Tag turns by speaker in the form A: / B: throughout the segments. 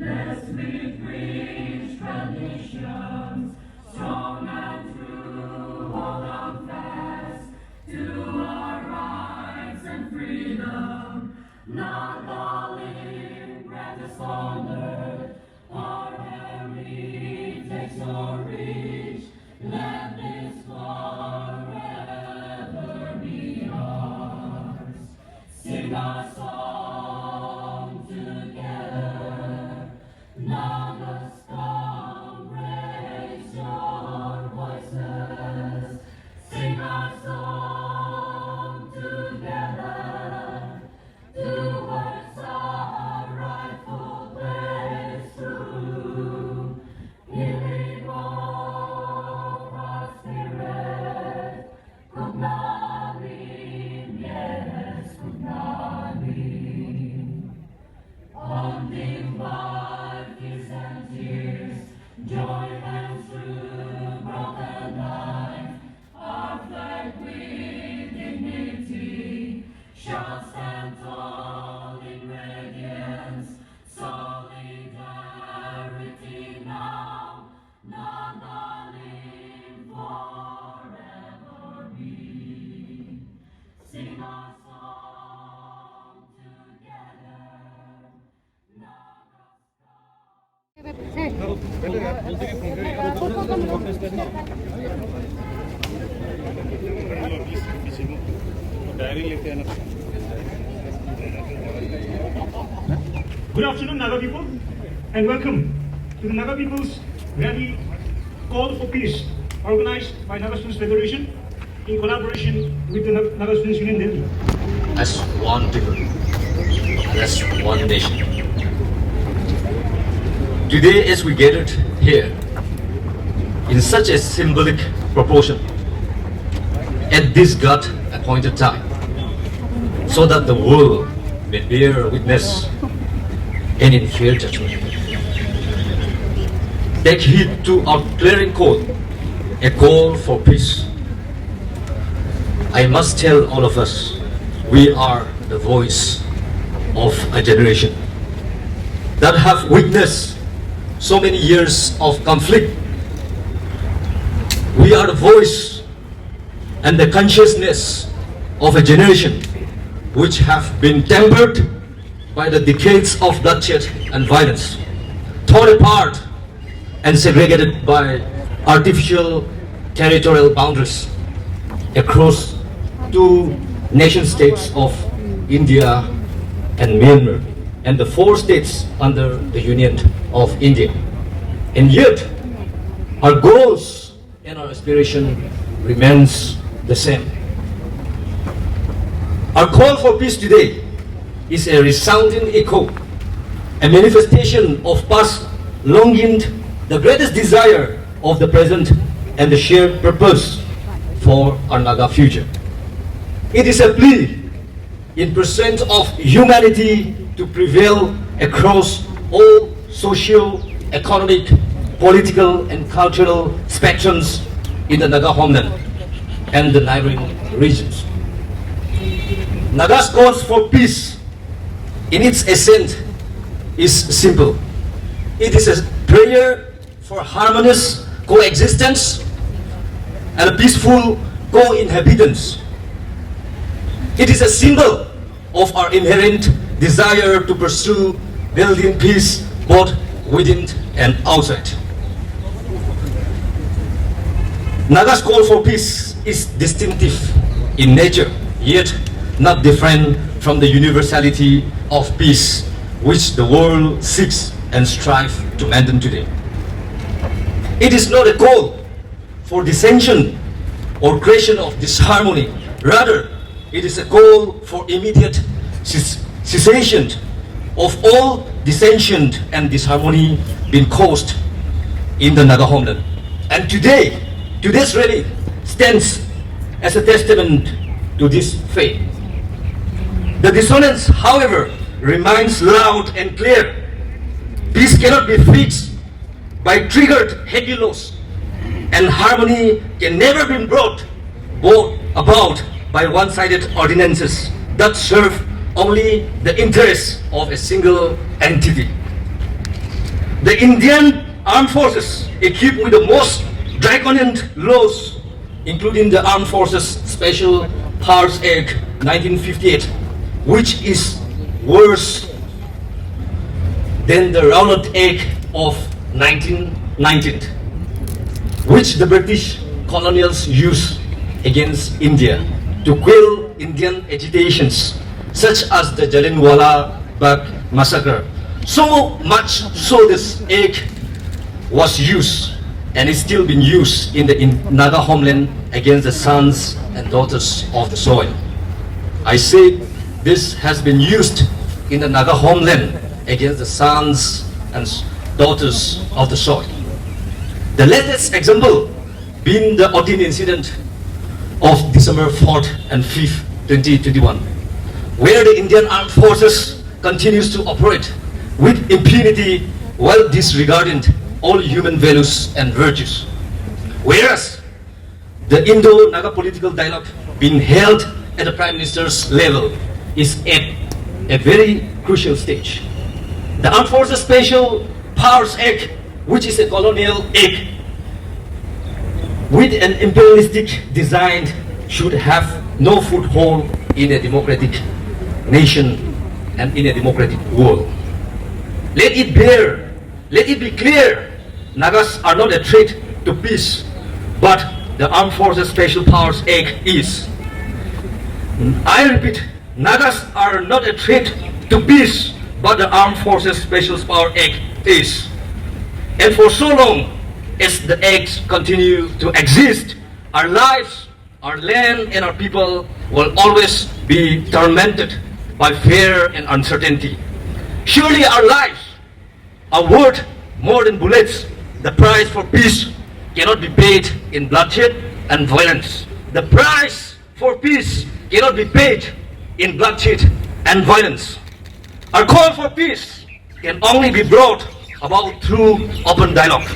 A: Blessed with rich traditions, strong and true, hold on fast to our rights and freedom, not calling grant us honor, our heritage so rich, let this forever be ours. Sing our song together, Nagas, come, raise your voices. Sing our song together, towards our rightful place through. Healing of our spirit, good morning, yes, good morning. Undivided kisses and tears, joy and through broken life, our flag with dignity shall stand tall in radiance, solidarity now, Naga live forever be. Sing our song together,
B: Good afternoon, Naga people, and welcome to the Naga People's Rally Call for Peace, organized by Naga Students Federation in collaboration with the Naga Students Union Delhi.
C: As one people, as one nation. Today, as we gathered here in such a symbolic proportion at this God-appointed time, so that the world may bear witness and in fair judgment. Take heed to our clarion call, a call for peace. I must tell all of us, we are the voice of a generation that have witnessed so many years of conflict. We are the voice and the consciousness of a generation which have been tempered by the decades of bloodshed and violence, torn apart and segregated by artificial territorial boundaries across two nation states of India and Myanmar, and the 4 states under the Union of India. And yet, our goals and our aspiration remains the same. Our call for peace today is a resounding echo, a manifestation of past longing, the greatest desire of the present, and the shared purpose for our Naga future. It is a plea in pursuit of humanity to prevail across all social, economic, political, and cultural spectrums in the Naga homeland and the neighboring regions. Naga's cause for peace, in its essence, is simple. It is a prayer for harmonious coexistence and a peaceful co-inhabitance. It is a symbol of our inherent desire to pursue building peace both within and outside. Naga's call for peace is distinctive in nature, yet not different from the universality of peace which the world seeks and strives to maintain today. It is not a call for dissension or creation of disharmony. Rather, it is a call for immediate cessation of all dissension and disharmony being caused in the Naga homeland. And today's rally stands as a testament to this faith. The dissonance, however, remains loud and clear. Peace cannot be fixed by triggered heavy laws, and harmony can never be brought about by one-sided ordinances that serve only the interests of a single entity. The Indian Armed Forces, equipped with the most draconian laws, including the Armed Forces Special Powers Act 1958, which is worse than the Rowlatt Act of 1919, which the British colonials used against India to quell Indian agitations, such as the Jallianwala Bagh massacre. So much so this act was used and is still being used in the Naga homeland against the sons and daughters of the soil. I say this has been used in the Naga homeland against the sons and daughters of the soil. The latest example being the Odin incident of December 4th and 5th, 2021, where the Indian Armed Forces continues to operate with impunity while disregarding all human values and virtues. Whereas the Indo-Naga political dialogue being held at the Prime Minister's level is at a very crucial stage. The Armed Forces Special Powers Act, which is a colonial act with an imperialistic design, should have no foothold in a democratic nation and in a democratic world. Let it be clear, Nagas are not a threat to peace, but the Armed Forces Special Powers Act is. I repeat, Nagas are not a threat to peace, but the Armed Forces Special Powers Act is. And for so long as the acts continue to exist, our lives, our land, and our people will always be tormented by fear and uncertainty. Surely our lives are worth more than bullets. The price for peace cannot be paid in bloodshed and violence. The price for peace cannot be paid in bloodshed and violence. Our call for peace can only be brought about through open dialogue,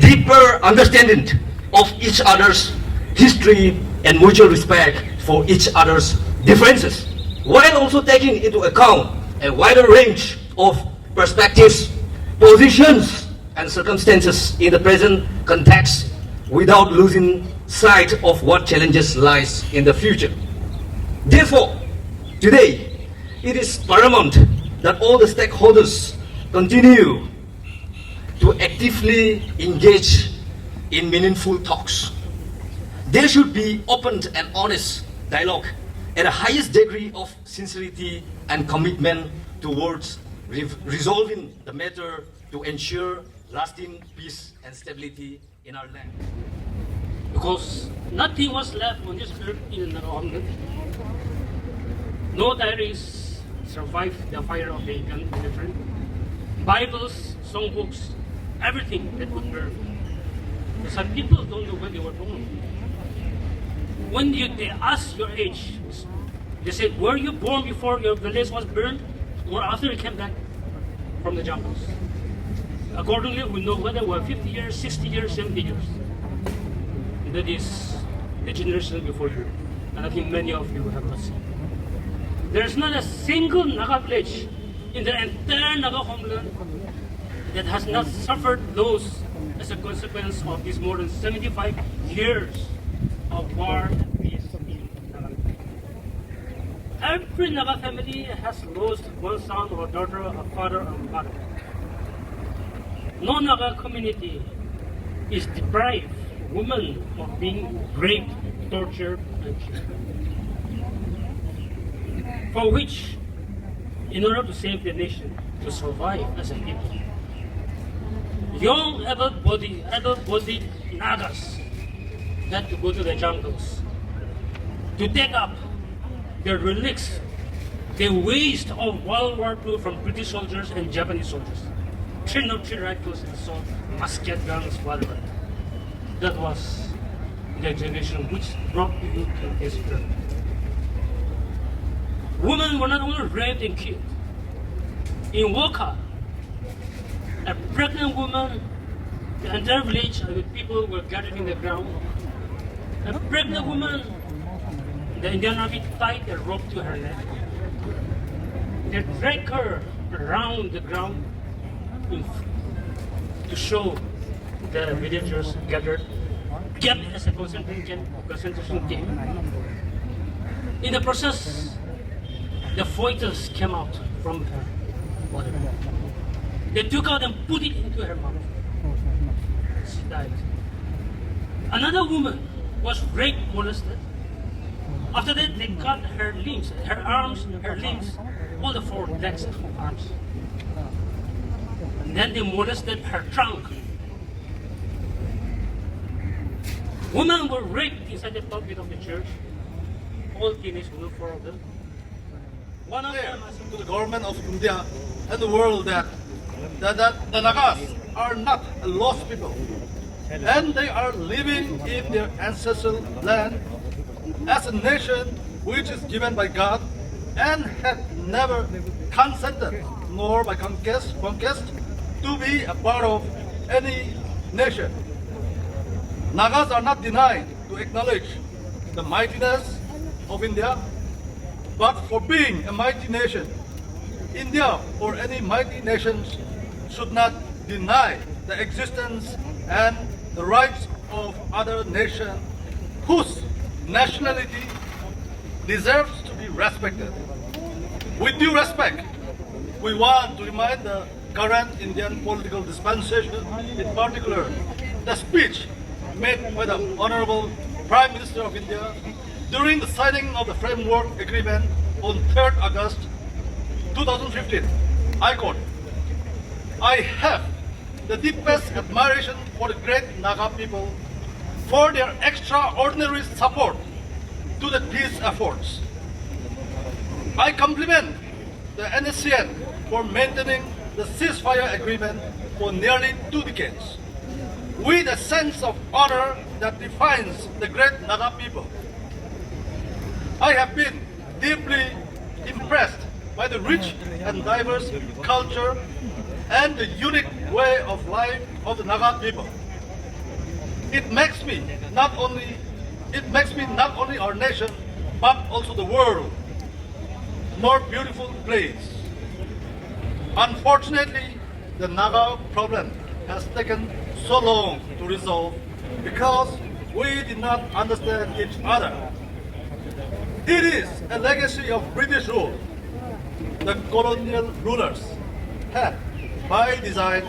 C: deeper understanding of each other's history, and mutual respect for each other's differences, while also taking into account a wider range of perspectives, positions, and circumstances in the present context, without losing sight of what challenges lies in the future. Therefore, today, it is paramount that all the stakeholders continue to actively engage in meaningful talks. There should be open and honest dialogue at the highest degree of sincerity and commitment towards resolving the matter to ensure lasting peace and stability in our land.
D: Because nothing was left on this earth in the homeland. No diaries survived the fire of the indifferent. Bibles, songbooks, everything that would burn. Some people don't know when they were born. When they ask your age, they say, were you born before your village was burned or after you came back from the jungles? Accordingly, we know whether we're 50 years, 60 years, 70 years. That is the generation before you. And I think many of you have not seen. There's not a single Naga village in the entire Naga homeland that has not suffered loss as a consequence of these more than 75 years of war and peace in Naga. Every Naga family has lost one son or daughter, a father or mother. No Naga community is deprived women of being raped, tortured, and killed. For which, in order to save the nation, to survive as a people, young able-bodied Nagas had to go to the jungles to take up the relics, the waste of World War II from British soldiers and Japanese soldiers. 303 rifles and so musket guns, whatever. That was the generation which brought you to this earth. Women were not only raped and killed. In Woka, a pregnant woman, the entire village and the people were gathered in the ground. A pregnant woman, the Indian Army tied a rope to her neck. They dragged her around the ground to show the villagers gathered, kept as a concentration camp. In the process, the fetus came out from her water. They took out and put it into her mouth. She died. Another woman was raped, molested. After that, they cut her limbs, her arms, her limbs, all the 4 legs and arms. And then they molested her trunk. Women were raped inside the pulpit of the church. All teenage women, 4 of them. One of them
E: To the government of India and the world that the Nagas are not a lost people, and they are living in their ancestral land as a nation which is given by God and had never consented nor by conquest to be a part of any nation. Nagas are not denied to acknowledge the mightiness of India, but for being a mighty nation, India or any mighty nations should not deny the existence and the rights of other nations whose nationality deserves to be respected. With due respect, we want to remind the current Indian political dispensation, in particular, the speech made by the Honorable Prime Minister of India during the signing of the Framework Agreement on 3rd August 2015. I quote, "I have the deepest admiration for the great Naga people for their extraordinary support to the peace efforts. I compliment the NSCN for maintaining the ceasefire agreement for nearly 2 decades, with a sense of honor that defines the great Naga people. I have been deeply impressed by the rich and diverse culture and the unique way of life of the Naga people. It makes me not only our nation, but also the world more beautiful place. Unfortunately, the Naga problem has taken so long to resolve because we did not understand each other. It is a legacy of British rule. The colonial rulers had, by design,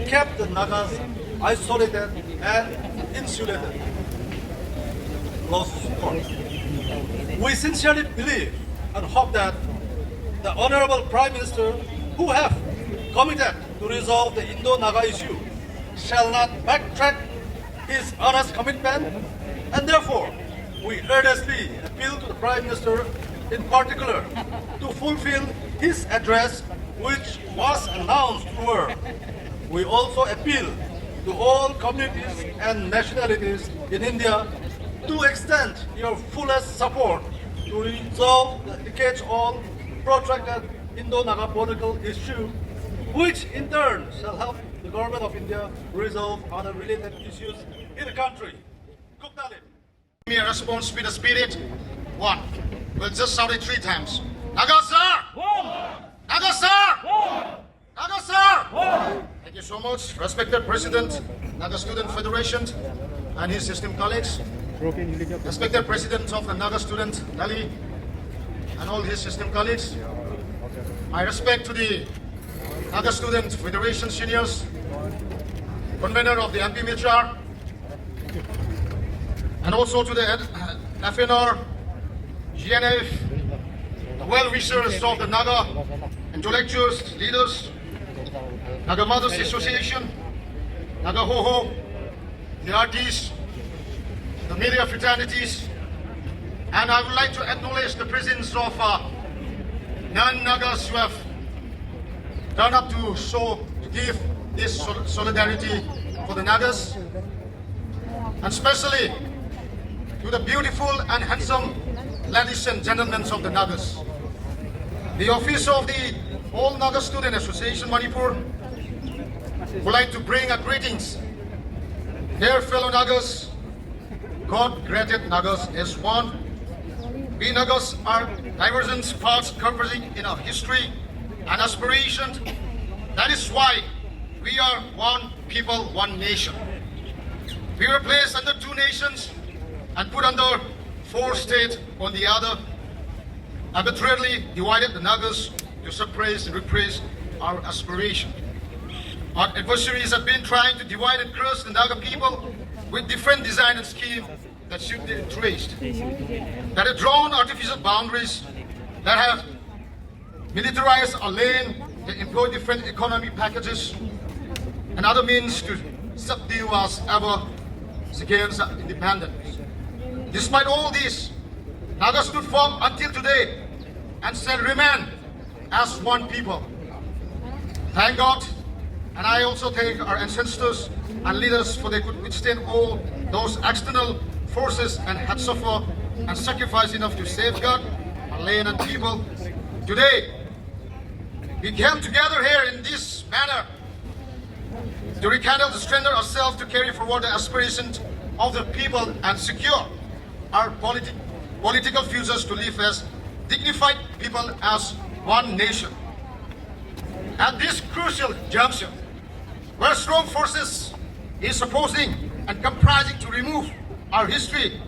E: kept the Nagas isolated and insulated. Lost support. We sincerely believe and hope that the Honorable Prime Minister, who have committed to resolve the Indo-Naga issue, shall not backtrack his honest commitment, and therefore we earnestly appeal to the Prime Minister in particular to fulfill his address which was announced to the world. We also appeal to all communities and nationalities in India to extend your fullest support to resolve the decades-old protracted Indo-Naga political issue, which in turn shall help the government of India resolve other related issues in the country. Kuktalim.
F: Give me a response with the spirit. 1. We'll just shout it 3 times. Naga sir! Naga sir! Naga sir! Thank you so much, respected President, Naga Student Federation and his esteemed colleagues, respected President of the Naga Student, Delhi, and all his esteemed colleagues. My respect to the Naga Student Federation seniors, convener of the MP Milchar, and also to the FNR, GNF, the well-wishers of the Naga intellectuals, leaders, Naga Mothers Association, Naga Ho-Ho, the artists, the media fraternities, and I would like to acknowledge the presence of non-Nagas who have turned up to give this solidarity for the Nagas, and especially to the beautiful and handsome ladies and gentlemen of the Nagas. The office of the All Naga Student Association Manipur would like to bring a greetings. Dear fellow Nagas, God created Nagas as one. We Nagas are divergent parts converging in our history and aspiration. That is why we are one people. people, one nation. We were placed under two nations and put under four states on the other, arbitrarily divided the Nagas to suppress and repress our aspiration. Our adversaries have been trying to divide and crush the Naga people with different design and scheme that should be traced, that have drawn artificial boundaries, that have militarized our land, that employ different economic packages and other means to subdue us ever against independence. Despite all this, Naga stood firm until today and shall remain as one people. Thank God, and I also thank our ancestors and leaders for they could withstand all those external forces and had suffered and sacrificed enough to safeguard our land and people. Today, we came together here in this manner to rekindle the strength ourselves to carry forward the aspirations of the people and secure our political futures to live as dignified people as one nation. At this crucial juncture, where strong forces is opposing and comprising to remove our history,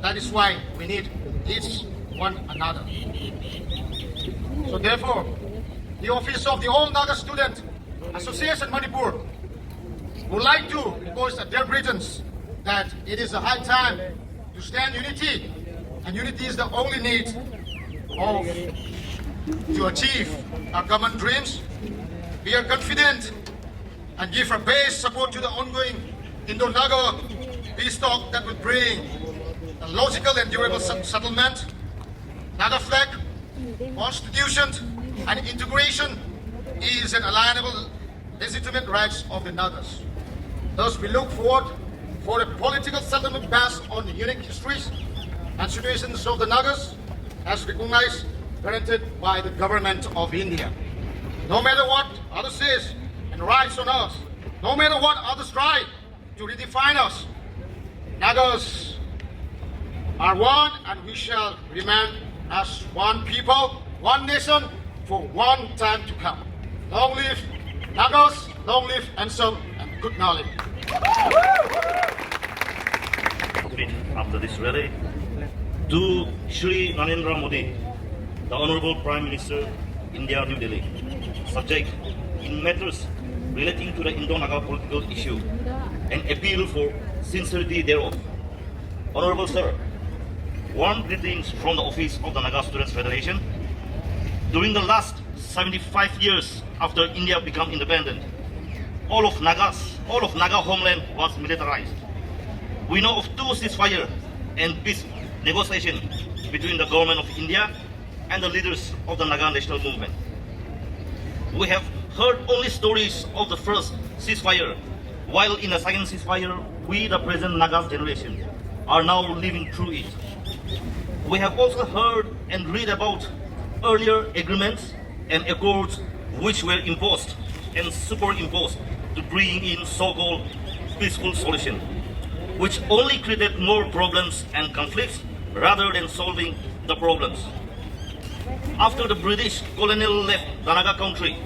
F: that is why we need each one another. So therefore, the office of the All Naga Student Association Manipur would like to voice their greetings that it is a high time to stand unity, and unity is the only need to achieve our common dreams. We are confident and give our best support to the ongoing Indo-Naga peace talk that will bring a logical and durable settlement. Naga flag, constitution, and integration is an alienable, legitimate rights of the Nagas. Thus, we look forward for a political settlement based on the unique histories and situations of the Nagas as recognized, granted by the government of India. No matter what others say and writes on us, no matter what others try to redefine us, Nagas are one and we shall remain as one people, one nation for one time to come. Long live Nagas, long live NSUD, and good knowledge.
G: After this rally, to Shri Narendra Modi, the Honorable Prime Minister, India, New Delhi, subject in matters relating to the Indo-Naga political issue and appeal for sincerity thereof. Honorable Sir, warm greetings from the office of the Naga Students Federation. During the last 75 years after India became independent, all of Naga homeland was militarized. We know of two ceasefire and peace negotiations between the government of India and the leaders of the Naga national movement. We have heard only stories of the first ceasefire, while in the second ceasefire, we, the present Naga generation, are now living through it. We have also heard and read about earlier agreements and accords which were imposed and superimposed to bring in so-called peaceful solution, which only created more problems and conflicts rather than solving the problems. After the British colonial left the Naga country,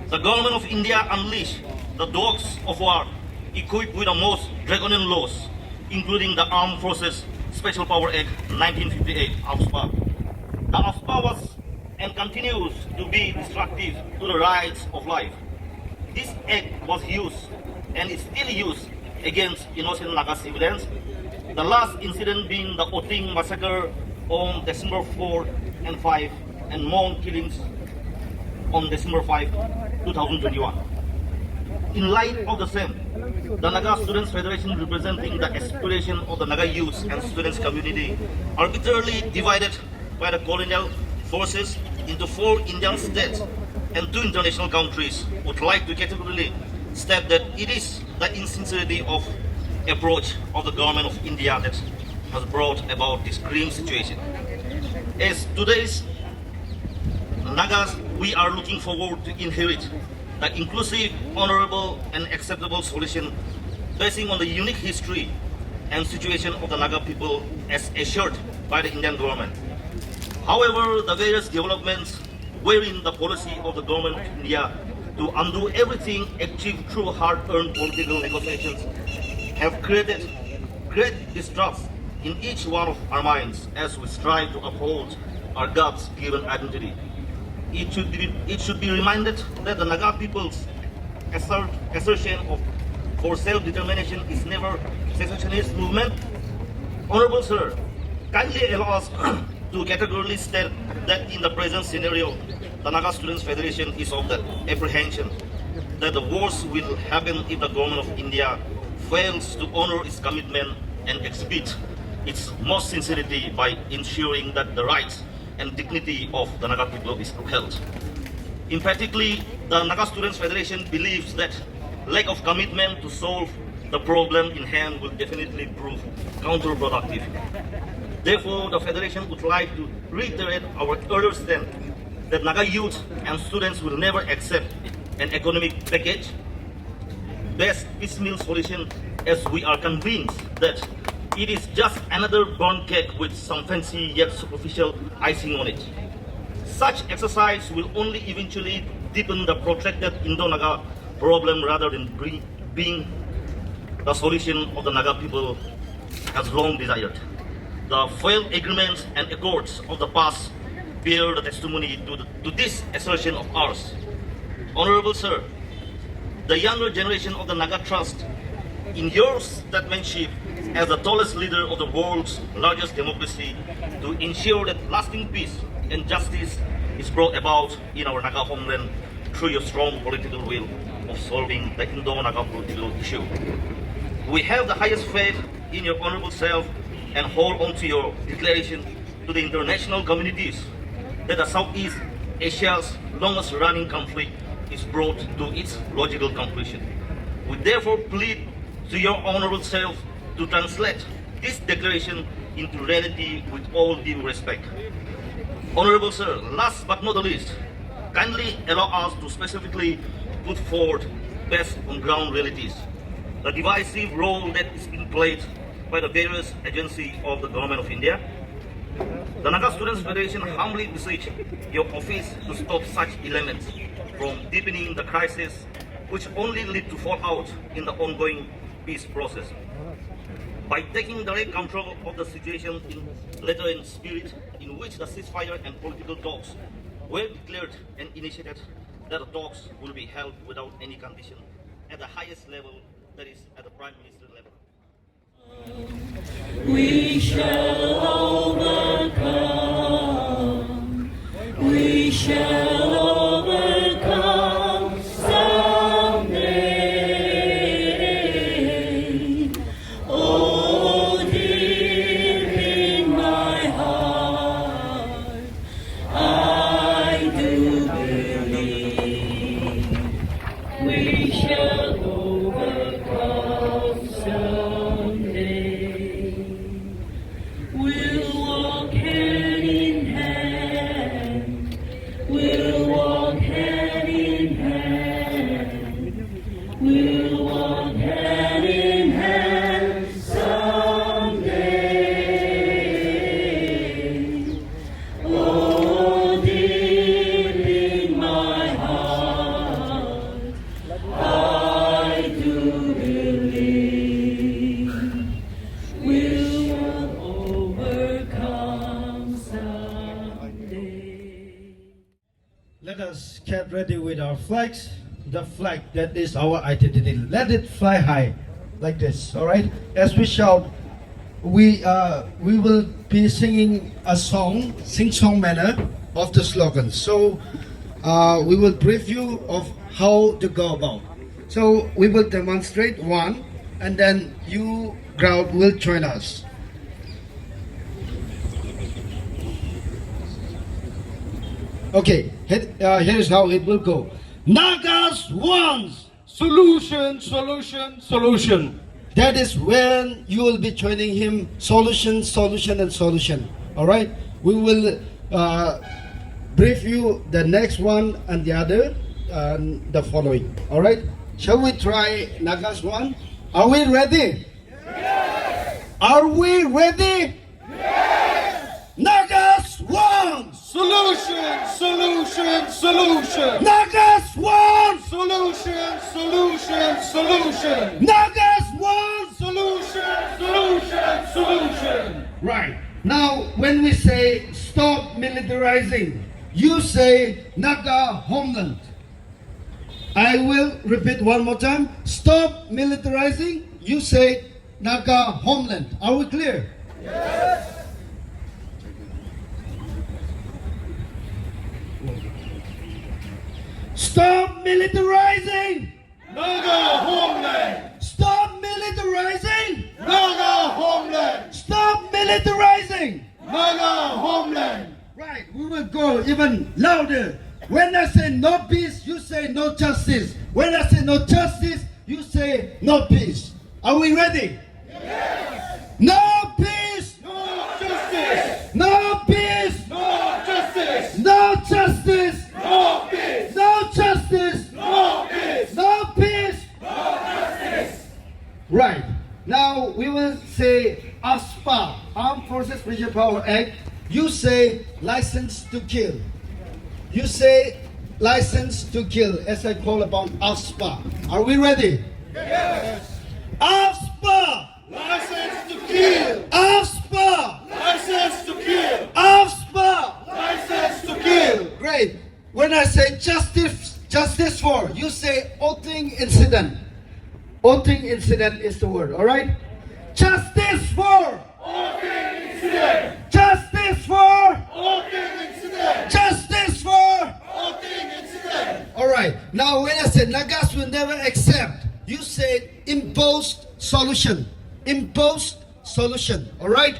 G: the government of India unleashed the dogs of war equipped with the most draconian laws, including the Armed Forces Special Power Act 1958, AFSPA. The AFSPA was and continues to be destructive to the rights of life. This act was used and is still used against innocent Naga civilians, the last incident being the Oting massacre on December 4 and 5 and more killings on December 5, 2021. In light of the same, the Naga Students Federation, representing the aspiration of the Naga youth and students community, arbitrarily divided by the colonial forces into 4 Indian states and 2 international countries, would like to categorically state that it is the insincerity of approach of the government of India that has brought about this grim situation. As today's Nagas, we are looking forward to inherit the inclusive, honorable, and acceptable solution basing on the unique history and situation of the Naga people as assured by the Indian government. However, the various developments wherein the policy of the government of India to undo everything achieved through hard-earned political negotiations have created great distrust in each one of our minds as we strive to uphold our God's given identity. It should be reminded that the Naga people's assertion for self-determination is never a secessionist movement. Honorable Sir, kindly allow us to categorically state that in the present scenario, the Naga Students Federation is of the apprehension that the worst will happen if the government of India fails to honor its commitment and exhibit its most sincerity by ensuring that the rights and dignity of the Naga people is upheld. Emphatically, the Naga Students Federation believes that lack of commitment to solve the problem in hand will definitely prove counterproductive. Therefore, the Federation would like to reiterate our earlier stand that Naga youth and students will never accept an economic package-based piecemeal solution, as we are convinced that it is just another burnt cake with some fancy yet superficial icing on it. Such exercise will only eventually deepen the protracted Indo-Naga problem rather than being the solution of the Naga people has long desired. The failed agreements and accords of the past bear the testimony to this assertion of ours. Honorable Sir, the younger generation of the Naga trust in your statesmanship as the tallest leader of the world's largest democracy to ensure that lasting peace and justice is brought about in our Naga homeland through your strong political will of solving the Indo-Naga political issue. We have the highest faith in your honorable self and hold on to your declaration to the international communities that the Southeast Asia's longest running conflict is brought to its logical conclusion. We therefore plead to your honorable self to translate this declaration into reality with all due respect. Honorable Sir, last but not the least, kindly allow us to specifically put forward, based on ground realities, the divisive role that is being played by the various agencies of the Government of India. The Naga Students Federation humbly beseech your office to stop such elements from deepening the crisis, which only lead to fallout in the ongoing peace process. By taking direct control of the situation in letter and spirit, in which the ceasefire and political talks were declared and initiated, that the talks will be held without any condition at the highest level, that is, at the Prime Minister level.
A: We shall overcome. We shall overcome someday. Oh, deep in my heart, I do believe we shall overcome someday. We'll walk hand in hand. We'll walk hand in hand. We'll walk hand in hand someday. Oh, deep in my heart, I do believe we'll overcome someday.
E: Let us get ready with our flags. The flag that is our identity. Let it fly high, like this. All right. As we shout, we will be singing a song, sing-song manner of the slogan. So we will brief you of how to go about. So we will demonstrate one, and then you crowd will join us. Okay, here is how it will go. Nagas wants solution, solution, solution. That is when you will be joining him. Solution, solution, and solution. All right. We will brief you the next one and the other, the following. All right. Shall we try Nagas one? Are we ready? Yes. Are we ready? Yes. Nagas one. Solution, solution, solution.
H: Nagas want!
E: Solution, solution, solution.
H: Nagas want!
E: Solution, solution, solution.
H: Right. Now, when we say stop militarizing, you say Naga homeland. I will repeat one more time. Stop militarizing, you say Naga homeland. Are we clear?
E: Yes.
H: Stop militarizing!
E: Naga homeland.
H: Stop militarizing!
E: Naga homeland.
H: Stop militarizing!
E: Naga homeland.
H: Right, we will go even louder. When I say no peace, you say no justice. When I say no justice, you say no peace. Are we ready?
E: Yes.
H: No peace!
E: No justice.
H: No peace!
E: No justice.
H: No justice!
E: No peace.
H: No justice!
E: No peace.
H: No peace!
E: No justice.
H: Right. Now we will say ASPA, Armed Forces Special Power Act. You say license to kill. You say license to kill as I call upon ASPA. Are we ready?
E: Yes.
H: ASPA!
E: License to kill.
H: ASPA!
E: License to kill.
H: ASPA!
E: License to kill.
H: Great. When I say justice for, you say Oting incident. Oting incident is the word, all right? Justice for!
E: Oting incident.
H: Justice for!
E: Oting incident.
H: Justice for!
E: Oting incident.
H: All right. Now, when I say Nagas will never accept, you say imposed solution. Imposed solution. All right.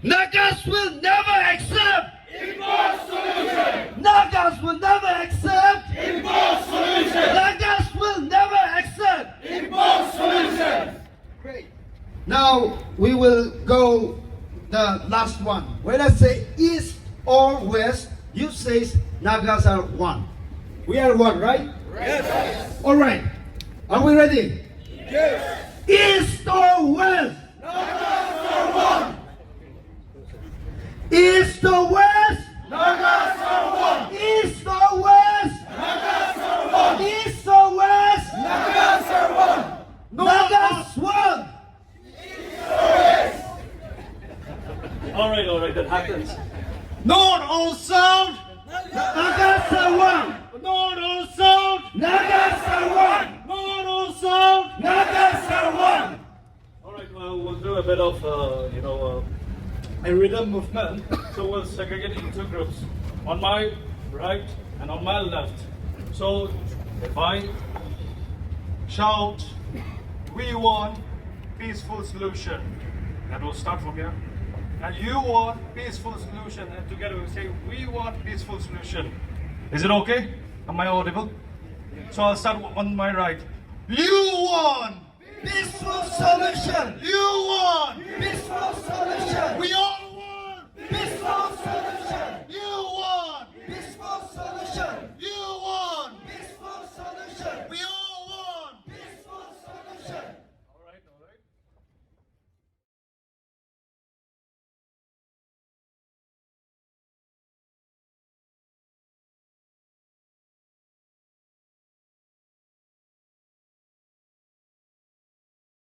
H: Nagas will never accept.
E: Impose solution.
H: Nagas will never accept.
E: Impose solution.
H: Nagas will never accept.
E: Impose solution.
H: Great. Now we will go the last one. When I say east or west, you say Nagas are one. We are one, right?
E: Yes.
H: All right. Are we ready?
E: Yes.
H: East or west?
E: Nagas are one.
H: East or west?
E: Nagas are one.
H: East or west?
E: Nagas are one.
H: East or west?
E: Nagas are one.
H: Nagas one.
D: All right, that happens.
E: North or south.
H: Nagas are one.
E: North or south.
H: Nagas are one.
E: North or south.
H: Nagas are one.
I: All right, well, we'll do a bit of, a rhythm movement. So we'll segregate into groups. On my right and on my left. So if I shout, we want peaceful solution, that will start from here. And you want peaceful solution, and together we say, we want peaceful solution. Is it okay? Am I audible? So I'll start on my right. You want
H: Peaceful solution.